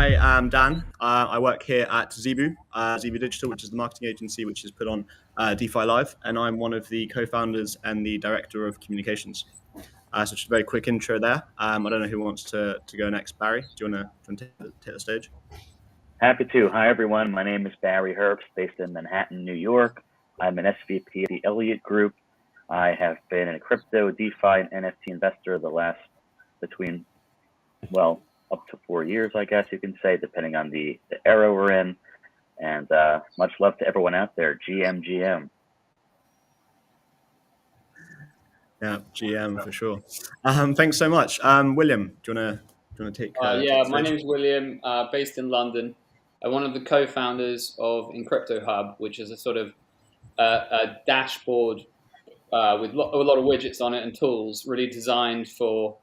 I am Dan. I work here at Zebu, Zebu Digital, which is the marketing agency which has put on DeFi Live, and I'm one of the co-founders and the director of communications. So just a very quick intro there. I don't know who wants to go next. Barry, do you want to take the stage? Happy to. Hi, everyone. My name is Barry Herbst, based in Manhattan, New York. I'm an SVP at the Elliot Group. I have been a crypto, DeFi, and NFT investor the last up to 4 years, I guess you can say, depending on the era we're in. And much love to everyone out there. GM. Yeah, GM for sure. Thanks so much. William, do you want to take? My name is William, based in London. I'm one of the co-founders of InCryptoHub, which is a sort of a dashboard with a lot of widgets on it and tools, really designed for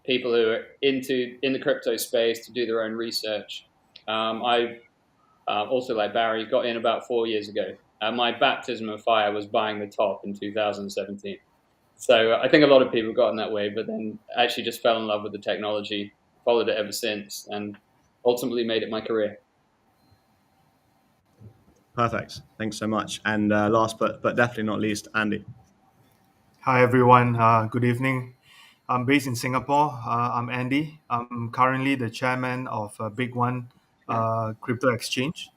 people who are in the crypto space to do their own research. I also, like Barry, got in about 4 years ago. My baptism of fire was buying the top in 2017. So I think a lot of people got in that way, but then actually just fell in love with the technology, followed it ever since, and ultimately made it my career. Perfect. Thanks so much. And last but definitely not least, Andy. Hi, everyone. Good evening. I'm based in Singapore. I'm Andy. I'm currently the chairman of BigONE crypto exchange.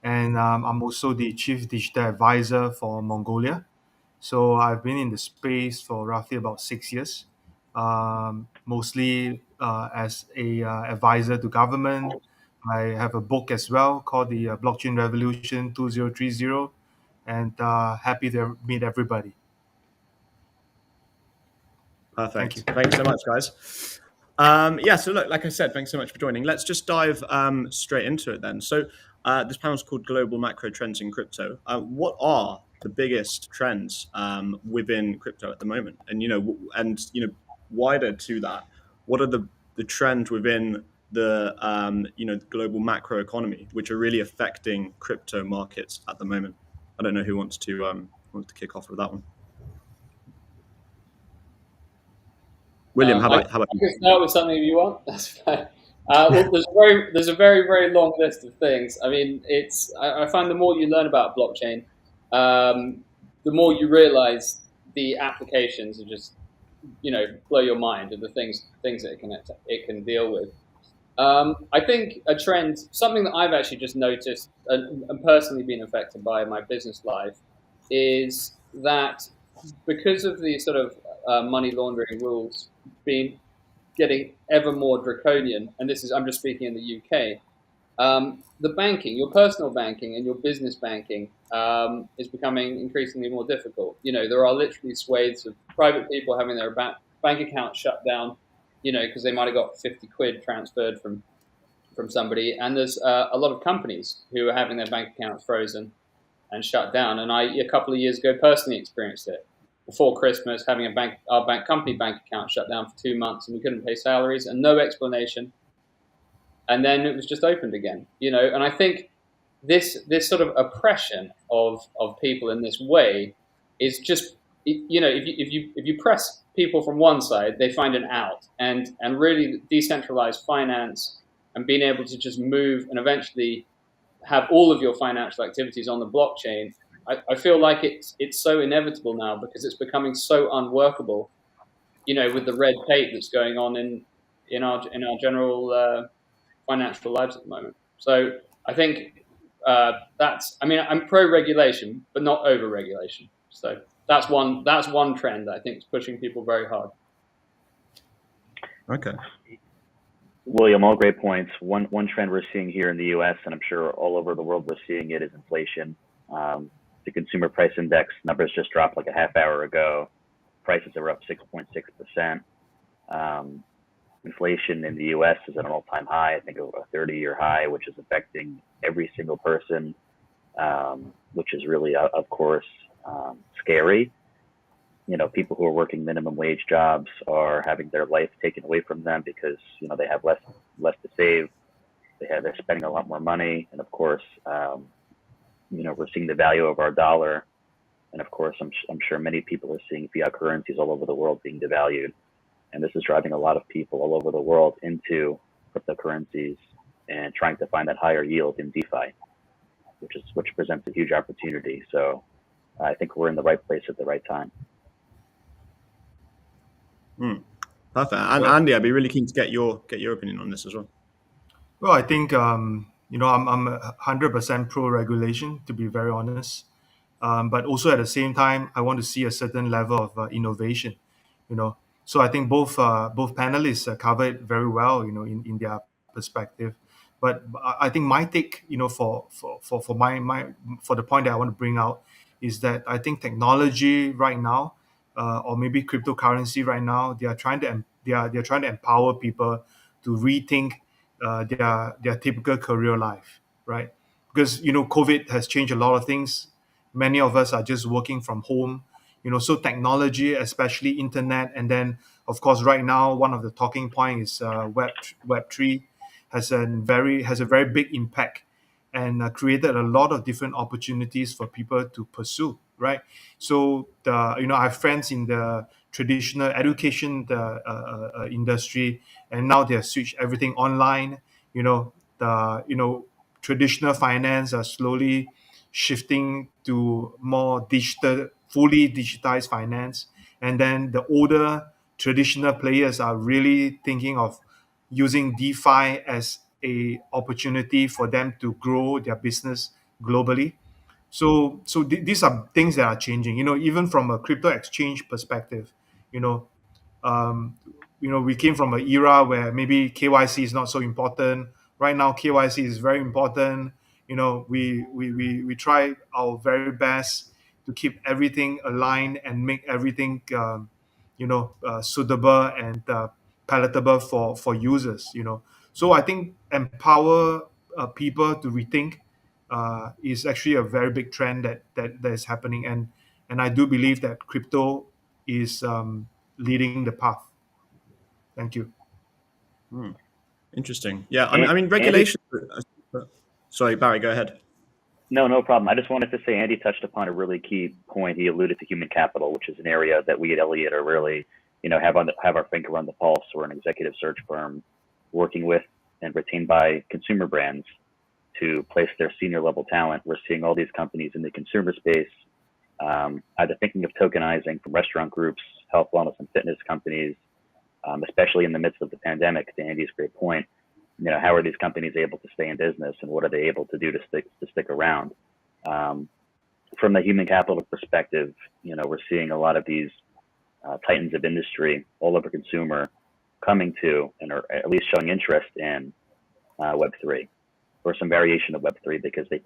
And I'm also the chief digital advisor for Mongolia. So I've been in the space for roughly about 6 years, mostly as a advisor to government. I have a book as well called the Blockchain Revolution 2030, and happy to meet everybody. Perfect. Thanks so much, guys. So look, like I said, thanks so much for joining. Let's just dive straight into it then. So this panel is called Global Macro Trends in Crypto. What are the biggest trends within crypto at the moment? And wider to that, what are the trends within the global macro economy which are really affecting crypto markets at the moment? I don't know who wants to kick off with that one. William, how about I can start with something if you want. That's fine. There's a very, very long list of things. I mean, I find the more you learn about blockchain, the more you realize the applications are just, blow your mind, and the things that it can deal with. I think a trend, something that I've actually just noticed and personally been affected by in my business life, is that because of the sort of money laundering rules getting ever more draconian, and I'm just speaking in the UK, the banking, your personal banking and your business banking is becoming increasingly more difficult. There are literally swathes of private people having their bank accounts shut down, because they might have got 50 quid transferred from somebody. And there's a lot of companies who are having their bank accounts frozen and shut down. And I, a couple of years ago, personally experienced it. Before Christmas, having our company bank account shut down for 2 months, and we couldn't pay salaries and no explanation. And then it was just opened again, And I think this sort of oppression of people in this way is just, if you press people from one side, they find an out, and really decentralized finance and being able to just move and eventually have all of your financial activities on the blockchain. I feel like it's so inevitable now because it's becoming so unworkable, with the red tape that's going on in our general financial lives at the moment. So I think I'm pro-regulation, but not over-regulation. So that's one trend that I think is pushing people very hard. Okay. William, all great points. One trend we're seeing here in the U.S., and I'm sure all over the world we're seeing it, is inflation. The consumer price index numbers just dropped like a half hour ago. Prices are up 6.6%. Inflation in the U.S. is at an all-time high, I think a 30-year high, which is affecting every single person, which is really, of course, scary. People who are working minimum wage jobs are having their life taken away from them because, they have less to save. They're spending a lot more money. And of course, we're seeing the value of our dollar. And of course, I'm sure many people are seeing fiat currencies all over the world being devalued. And this is driving a lot of people all over the world into cryptocurrencies and trying to find that higher yield in DeFi, which presents a huge opportunity. So I think we're in the right place at the right time. Perfect. And Andy, I'd be really keen to get your opinion on this as well. Well, I think I'm 100% pro regulation, to be very honest. But also at the same time, I want to see a certain level of innovation. So I think both panelists cover it very well, in their perspective. But I think my take, for my for the point that I want to bring out is that I think technology right now, or maybe cryptocurrency right now, they're trying to empower people to rethink their typical career life, right? Because COVID has changed a lot of things. Many of us are just working from home, so technology, especially internet, and then of course right now one of the talking points is Web3 has a very big impact and created a lot of different opportunities for people to pursue, right? So I have friends in the traditional education industry, and now they have switched everything online. The traditional finance are slowly shifting to more digital, fully digitized finance. And then the older traditional players are really thinking of using DeFi as a opportunity for them to grow their business globally. So these are things that are changing. Even from a crypto exchange perspective, you know, um, we came from an era where maybe KYC is not so important. Right now, KYC is very important. We try our very best to keep everything aligned and make everything suitable and palatable for users. So I think empower people to rethink is actually a very big trend that is happening, and I do believe that crypto is leading the path. Thank you. Interesting. Yeah, And, I mean regulation. Sorry, Barry, go ahead. No problem. I just wanted to say Andy touched upon a really key point. He alluded to human capital, which is an area that we at Elliot are really, have our finger on the pulse. We're an executive search firm working with and retained by consumer brands to place their senior level talent. We're seeing all these companies in the consumer space, either thinking of tokenizing from restaurant groups, health, wellness, and fitness companies, especially in the midst of the pandemic, to Andy's great point. How are these companies able to stay in business, and what are they able to do to stick around? From the human capital perspective, we're seeing a lot of these titans of industry all over consumer coming to, and are at least showing interest in Web3 or some variation of Web3, because a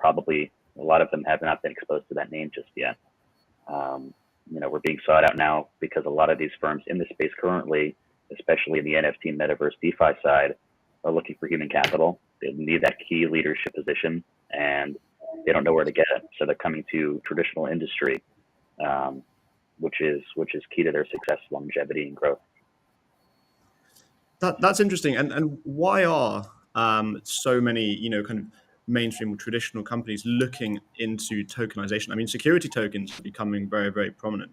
lot of them have not been exposed to that name just yet. We're being sought out now because a lot of these firms in the space currently, especially in the NFT metaverse DeFi side, are looking for human capital. They need that key leadership position, and they don't know where to get it. So they're coming to traditional industry, which is key to their success, longevity, and growth. That's interesting. And why are so many kind of mainstream or traditional companies looking into tokenization? I mean, security tokens are becoming very, very prominent.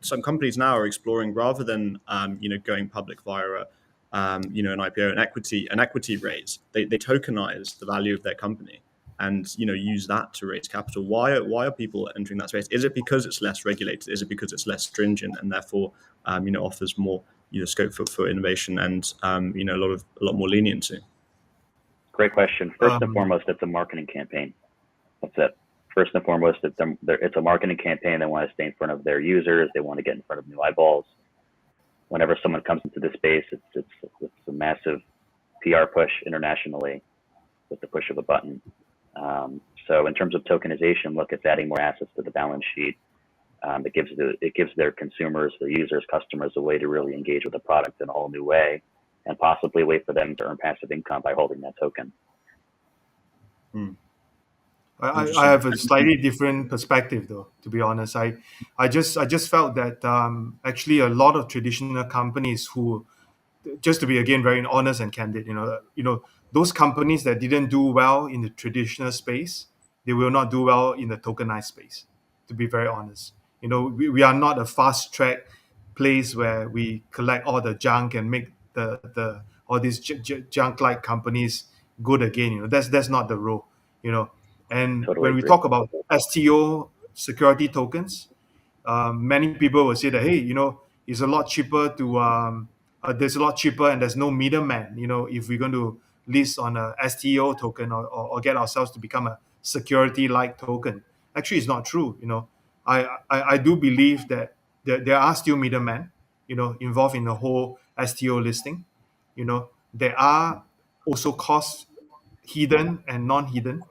Some companies now are exploring, rather than going public via an IPO, an equity raise. They tokenize the value of their company and use that to raise capital. Why are people entering that space? Is it because it's less regulated? Is it because it's less stringent and therefore offers more scope for innovation and a lot more leniency? Great question. First and foremost, it's a marketing campaign. That's it. First and foremost, it's a marketing campaign. They want to stay in front of their users. They want to get in front of new eyeballs. Whenever someone comes into the space, it's a massive PR push internationally with the push of a button. So in terms of tokenization, look, it's adding more assets to the balance sheet. It gives their consumers, their users, customers a way to really engage with the product in a whole new way, and possibly a way for them to earn passive income by holding that token. I have a slightly different perspective, though. To be honest, I just felt that actually a lot of traditional companies who, just to be again very honest and candid, those companies that didn't do well in the traditional space, they will not do well in the tokenized space. To be very honest, we are not a fast track place where we collect all the junk and make the all these junk-like companies good again. That's not the role. And Totally when we agree. talk about STO security tokens, many people will say that, hey, it's a lot cheaper to there's a lot cheaper and there's no middleman. If we're going to list on a STO token, or get ourselves to become a security-like token. Actually, it's not true. I do believe that there are still middlemen, involved in the whole STO listing. There are also costs, hidden and non-hidden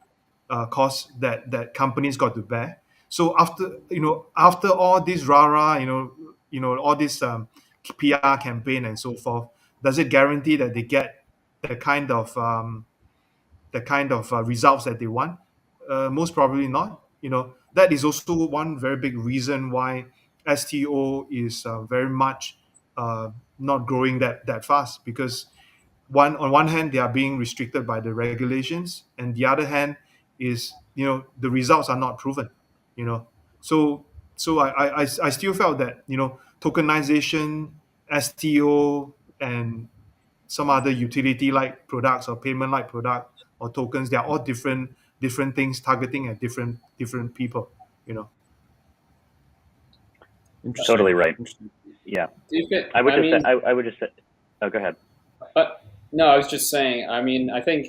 costs that companies got to bear. So after all this rah-rah, all this PR campaign and so forth, does it guarantee that they get the kind of results that they want? Most probably not. That is also one very big reason why STO is very much not growing that fast, because on one hand they are being restricted by the regulations, and the other hand is the results are not proven. So I still felt that tokenization, STO, and some other utility like products or payment like product or tokens, they are all different things targeting at different people. Interesting. Totally right. Interesting. Yeah. Do you think? I would just say. Oh, go ahead. No, I was just saying. I mean, I think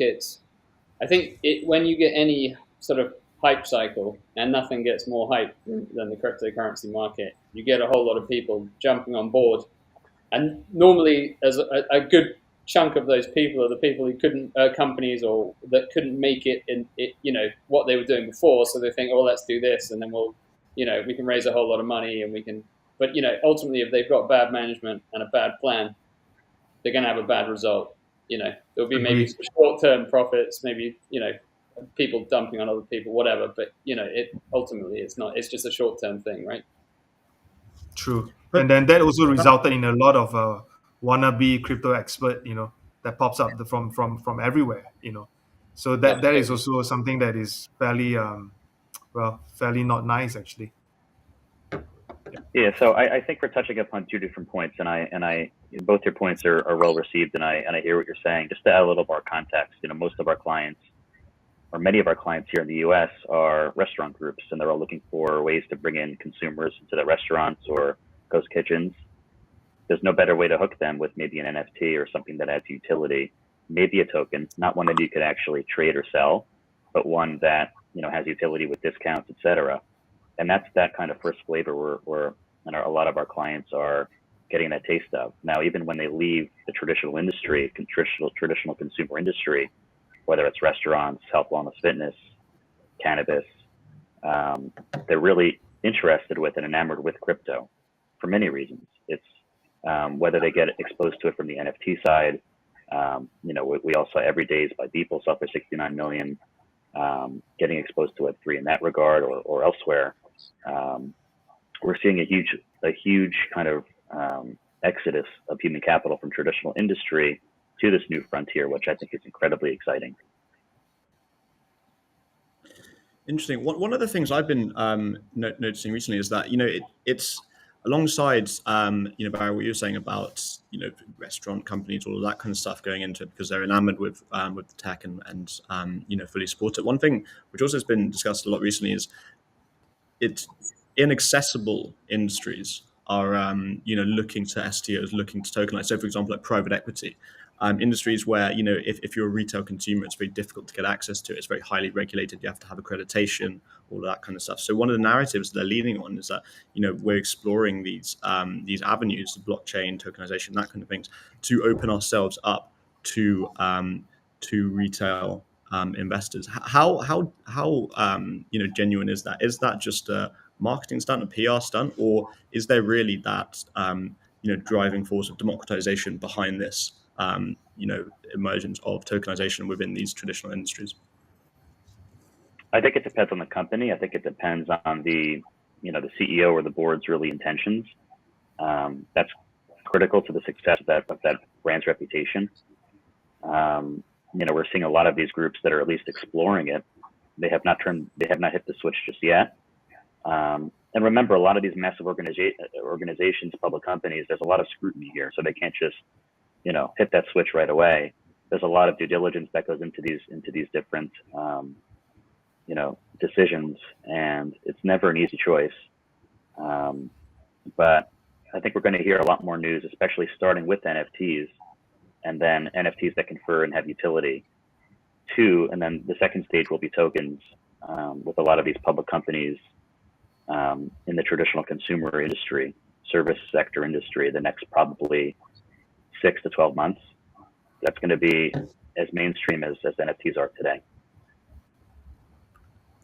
when you get any sort of hype cycle, and nothing gets more hype than the cryptocurrency market, you get a whole lot of people jumping on board, and normally, as a good chunk of those people are the people who couldn't companies or that couldn't make it in what they were doing before. So they think, oh, let's do this, and then we can raise a whole lot of money, and we can. But ultimately, if they've got bad management and a bad plan, they're going to have a bad result. There'll be maybe some short-term profits, maybe people dumping on other people, whatever. But ultimately it's not. It's just a short-term thing, right? True. But And then that also resulted in a lot of wannabe crypto expert, that pops up from everywhere. So that is also something that is fairly fairly not nice, actually. Yeah, so I think we're touching upon two different points, and I both your points are well received, and I hear what you're saying. Just to add a little more context, most of our clients, or many of our clients here in the U.S., are restaurant groups, and they're all looking for ways to bring in consumers into their restaurants or ghost kitchens. There's no better way to hook them with maybe an NFT or something that adds utility, maybe a token, not one that you could actually trade or sell, but one that has utility with discounts, etc. And that's that kind of first flavor where a lot of our clients are getting that taste of. Now, even when they leave the traditional industry, traditional consumer industry, whether it's restaurants, health, wellness, fitness, cannabis, they're really interested with and enamored with crypto for many reasons. It's whether they get exposed to it from the NFT side. We all saw Every Days by Beeple sell for 69 million, getting exposed to Web3 in that regard or elsewhere. We're seeing a huge kind of exodus of human capital from traditional industry to this new frontier, which I think is incredibly exciting. Interesting. One of the things I've been noticing recently is that it's alongside Barry, what you're saying about restaurant companies, all of that kind of stuff going into it because they're enamored with the tech and fully support it. One thing which also has been discussed a lot recently is it's inaccessible industries are looking to STOs, looking to tokenize. So, for example, like private equity. Industries where if you're a retail consumer, it's very difficult to get access to it. It's very highly regulated. You have to have accreditation, all of that kind of stuff. So one of the narratives they're leaning on is that we're exploring these avenues, blockchain, tokenization, that kind of things, to open ourselves up to retail investors. How genuine is that? Is that just a marketing stunt, a PR stunt, or is there really that driving force of democratization behind this? Emergence of tokenization within these traditional industries? I think it depends on the company. I think it depends on the CEO or the board's really intentions. That's critical to the success of that brand's reputation. We're seeing a lot of these groups that are at least exploring it. They have not hit the switch just yet. And remember, a lot of these massive organizations, public companies, there's a lot of scrutiny here, so they can't just hit that switch right away. There's a lot of due diligence that goes into these different decisions, and it's never an easy choice. But I think we're going to hear a lot more news, especially starting with NFTs, and then NFTs that confer and have utility too. And then the second stage will be tokens, with a lot of these public companies in the traditional consumer industry, service sector industry, the next probably 6 to 12 months. That's going to be as mainstream as NFTs are today.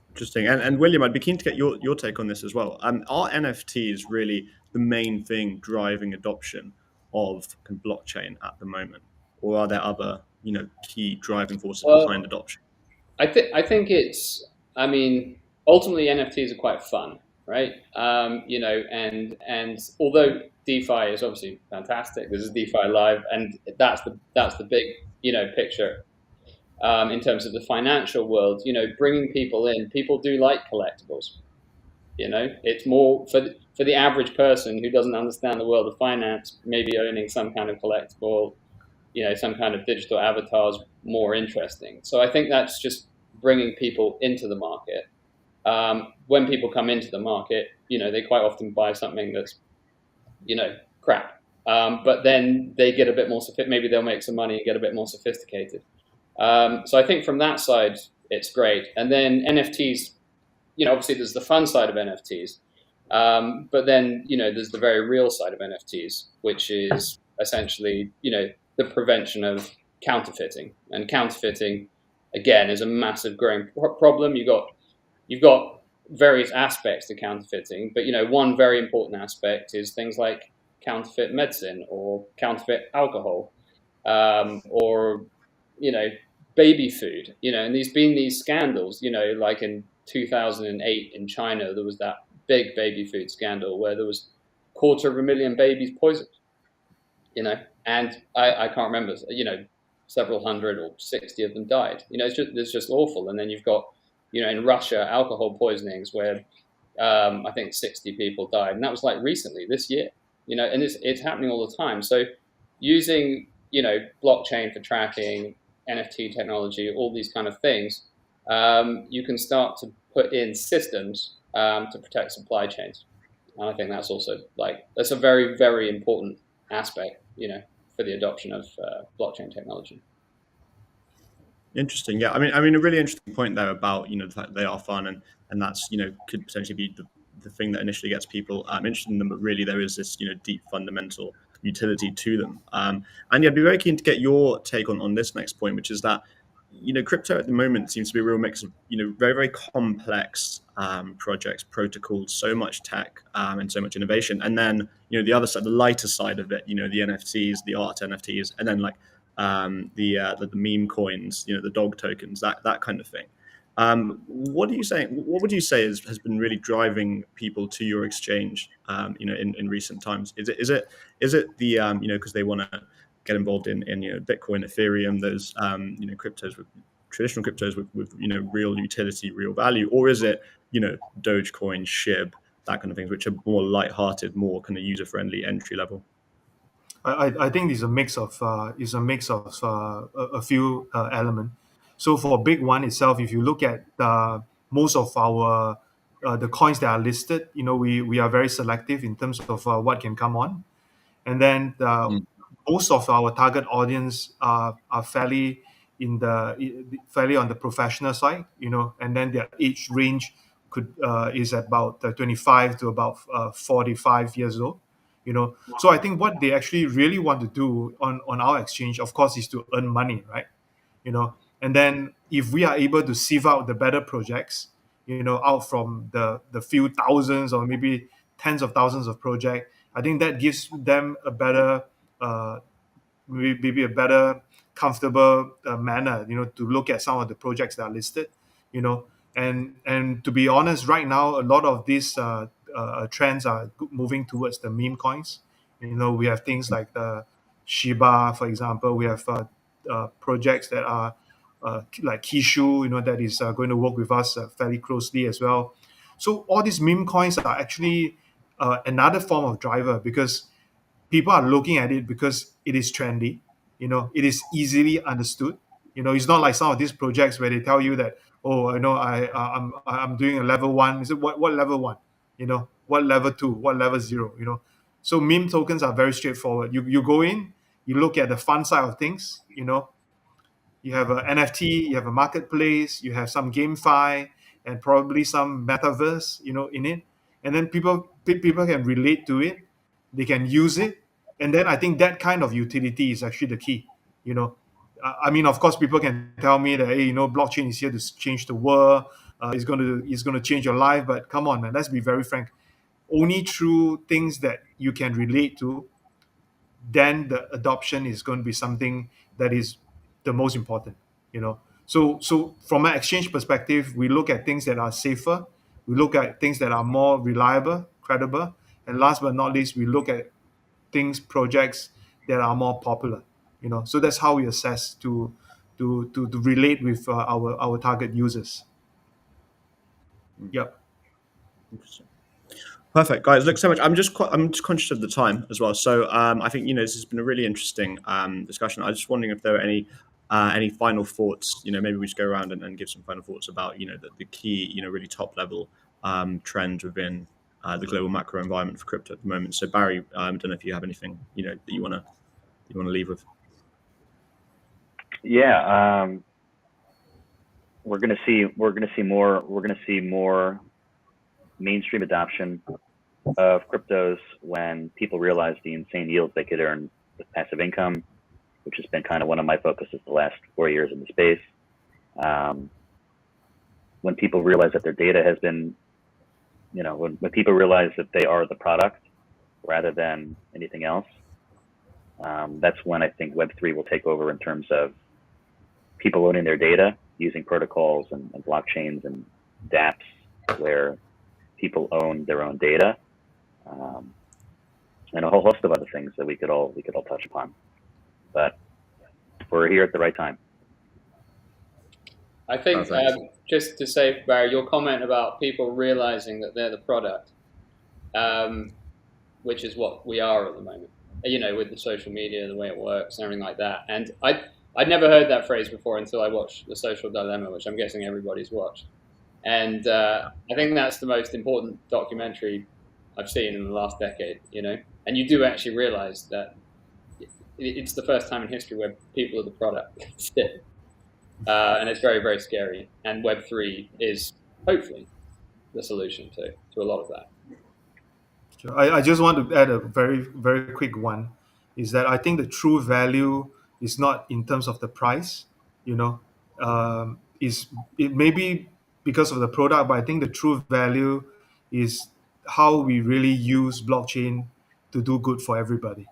Interesting. And William, I'd be keen to get your take on this as well. Are NFTs really the main thing driving adoption of blockchain at the moment, or are there other key driving forces behind adoption? I think it's. I mean, ultimately NFTs are quite fun, right? And although DeFi is obviously fantastic, this is DeFi Live, and that's the big picture. In terms of the financial world, bringing people in, people do like collectibles. It's more for the average person who doesn't understand the world of finance, maybe owning some kind of collectible, some kind of digital avatar is more interesting. So I think that's just bringing people into the market. When people come into the market, they quite often buy something that's, crap. But then they get a bit more maybe they'll make some money and get a bit more sophisticated. So I think from that side, it's great. And then NFTs, obviously there's the fun side of NFTs, but then, there's the very real side of NFTs, which is essentially, the prevention of counterfeiting. And counterfeiting, again, is a massive growing problem. You've got various aspects to counterfeiting, but, one very important aspect is things like counterfeit medicine or counterfeit alcohol, or baby food, and there's been these scandals, like in 2008 in China, there was that big baby food scandal where there was 250,000 babies poisoned, and I can't remember, several hundred or 60 of them died. It's just awful. And then you've got, in Russia, alcohol poisonings where I think 60 people died, and that was like recently this year, and it's happening all the time. So using blockchain for tracking, NFT technology, all these kind of things, you can start to put in systems to protect supply chains. And I think that's also that's a very, very important aspect, for the adoption of blockchain technology. Interesting. Yeah. I mean, a really interesting point there about, the fact they are fun and that's, could potentially be the thing that initially gets people interested in them, but really there is this, deep fundamental utility to them. And I'd be very keen to get your take on this next point, which is that, crypto at the moment seems to be a real mix of, very, very complex projects, protocols, so much tech and so much innovation. And then, the other side, the lighter side of it, the NFTs, the art NFTs, and then the meme coins, the dog tokens, that kind of thing. What would you say has been really driving people to your exchange, in recent times? Is it the because they want to get involved in Bitcoin, Ethereum, those cryptos with traditional cryptos with real utility, real value, or is it Dogecoin, SHIB, that kind of things, which are more lighthearted, more kind of user friendly, entry level? I think it's a mix of a few elements. So for BigONE itself, if you look at most of our the coins that are listed, we are very selective in terms of what can come on, and then most of our target audience are fairly fairly on the professional side, and then their age range is about 25 to about 45 years old. So I think what they actually really want to do on our exchange, of course, is to earn money, right? And then if we are able to sieve out the better projects, out from the few thousands or maybe tens of thousands of projects, I think that gives them a better maybe a better comfortable manner, to look at some of the projects that are listed, and to be honest, right now a lot of these trends are moving towards the meme coins. We have things like the Shiba, for example. We have projects that are like Kishu, that is going to work with us fairly closely as well. So all these meme coins are actually another form of driver, because people are looking at it because it is trendy. it is easily understood. It's not like some of these projects where they tell you that, oh, I'm doing a level one. Is it what level one? What level two? What level zero? So meme tokens are very straightforward. You go in, you look at the fun side of things. You have a NFT, you have a marketplace, you have some GameFi, and probably some metaverse, in it. And then people can relate to it, they can use it, and then I think that kind of utility is actually the key. I mean, of course, people can tell me that, hey, blockchain is here to change the world. It's going to change your life. But come on, man, let's be very frank. Only through things that you can relate to, then the adoption is going to be something that is the most important. So from an exchange perspective, we look at things that are safer, we look at things that are more reliable, credible, and last but not least, we look at projects that are more popular. So that's how we assess to relate with our target users. Yep. Interesting. Perfect, guys. Look, so much. I'm just conscious of the time as well. So I think this has been a really interesting discussion. I was just wondering if there are any final thoughts. Maybe we just go around and give some final thoughts about the key really top level trends within the global macro environment for crypto at the moment. So Barry, I don't know if you have anything that you want to leave with. Yeah, we're gonna see more mainstream adoption of cryptos when people realize the insane yields they could earn with passive income, which has been kind of one of my focuses the last 4 years in the space. When people realize that their data has been, when people realize that they are the product rather than anything else, that's when I think Web3 will take over in terms of people owning their data using protocols and blockchains and dApps where people own their own data, and a whole host of other things that we could all touch upon. But we're here at the right time. I think just to say, Barry, your comment about people realizing that they're the product, which is what we are at the moment, with the social media, the way it works and everything like that. And I'd never heard that phrase before until I watched The Social Dilemma, which I'm guessing everybody's watched. And I think that's the most important documentary I've seen in the last decade, and you do actually realize that it's the first time in history where people are the product still. And it's very, very scary. And Web3 is hopefully the solution to a lot of that. I just want to add a very, very quick one, is that I think the true value is not in terms of the price, it may be because of the product, but I think the true value is how we really use blockchain to do good for everybody.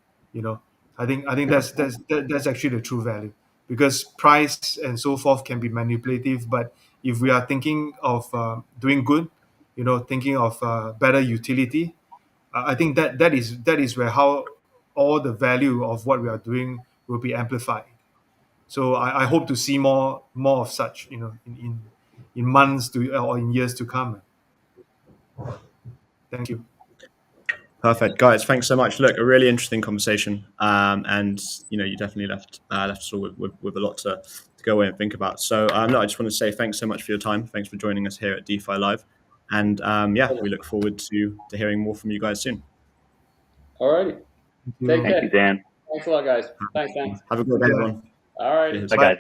I think that's actually the true value, because price and so forth can be manipulative, but if we are thinking of doing good, thinking of better utility, I think that is where how all the value of what we are doing will be amplified. So I hope to see more of such, in months or in years to come. Thank you. Perfect, guys. Thanks so much. Look, a really interesting conversation, and you definitely left us all with a lot to go away and think about. So no, I just want to say thanks so much for your time. Thanks for joining us here at DeFi Live, and we look forward to hearing more from you guys soon. Alrighty, take care. Thank you, Dan. Thanks a lot, guys. Thanks, Dan. Have a good day, everyone. All right. Bye, guys.